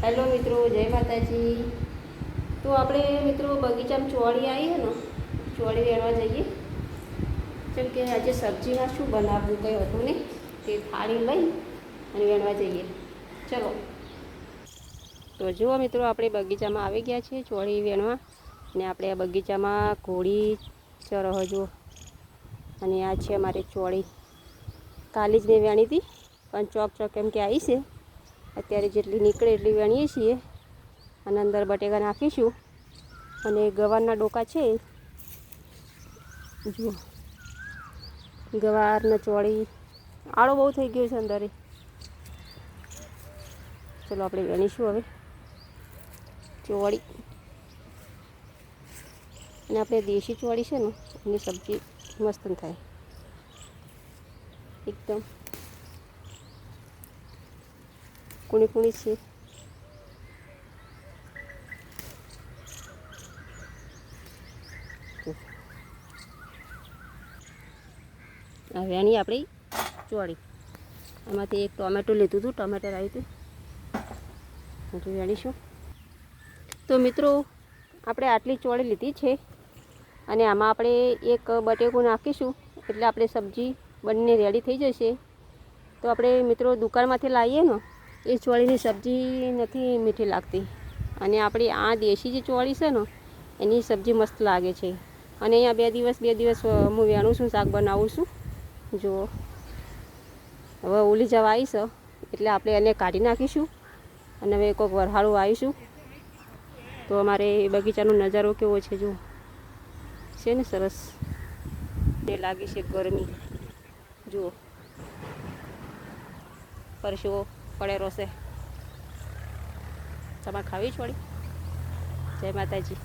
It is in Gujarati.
હેલો મિત્રો, જય માતાજી। તો આપણે મિત્રો બગીચામાં ચોળી આવી છે ને, ચોળી વેણવા જઈએ। જેમ કે આજે સબ્જીમાં શું બનાવવું કંઈ હતું નહીં, તે થાળી લઈ અને વેણવા જઈએ। ચલો, તો જુઓ મિત્રો, આપણે બગીચામાં આવી ગયા છીએ ચોળી વેણવા। અને આપણે આ બગીચામાં ઘોડી ચરહ જુઓ, અને આ છે અમારી ચોળી। કાલે જ મેં વેણી હતી, પણ ચોક ચોક એમ કે આવી છે। અત્યારે જેટલી નીકળે એટલી વેણીએ છીએ, અને અંદર બટેકા નાખીશું। અને ગવારના ડોકા છે જુઓ, ગવારના ચોળી આળો બહુ થઈ ગયો છે અંદર। ચલો આપણે વેણીશું હવે ચોળી। અને આપણે દેશી ચોળી છે ને, એની સબ્જી મસ્ત થાય એકદમ કુણી કુણી છે। આ વેણી આપણી ચોળી। આમાંથી એક ટોમેટો લીધું હતું, ટમેટર આવ્યું હતું, હજુ વેણીશું। તો મિત્રો, આપણે આટલી ચોળી લીધી છે, અને આમાં આપણે એક બટેકું નાખીશું, એટલે આપણે સબ્જી બંને રેડી થઈ જશે। તો આપણે મિત્રો દુકાનમાંથી લાવીએ ને, એ ચોળીની સબ્જી નથી મીઠી લાગતી, અને આપણી આ દેશી જે ચોળી છે ને, એની સબ્જી મસ્ત લાગે છે। અને અહીંયા બે દિવસ હું વેણું છું, શાક બનાવું છું। જુઓ, હવે ઓલી જવા આવીશ, એટલે આપણે એને કાઢી નાખીશું। અને હવે કોઈક વરહાળું આવીશું, તો અમારે બગીચાનો નજારો કેવો છે જુઓ, છે ને સરસ। તે લાગે છે ગરમી જુઓ, પરસેવો પડેલો છે। તમારે ખાવી છોડી? જય માતાજી।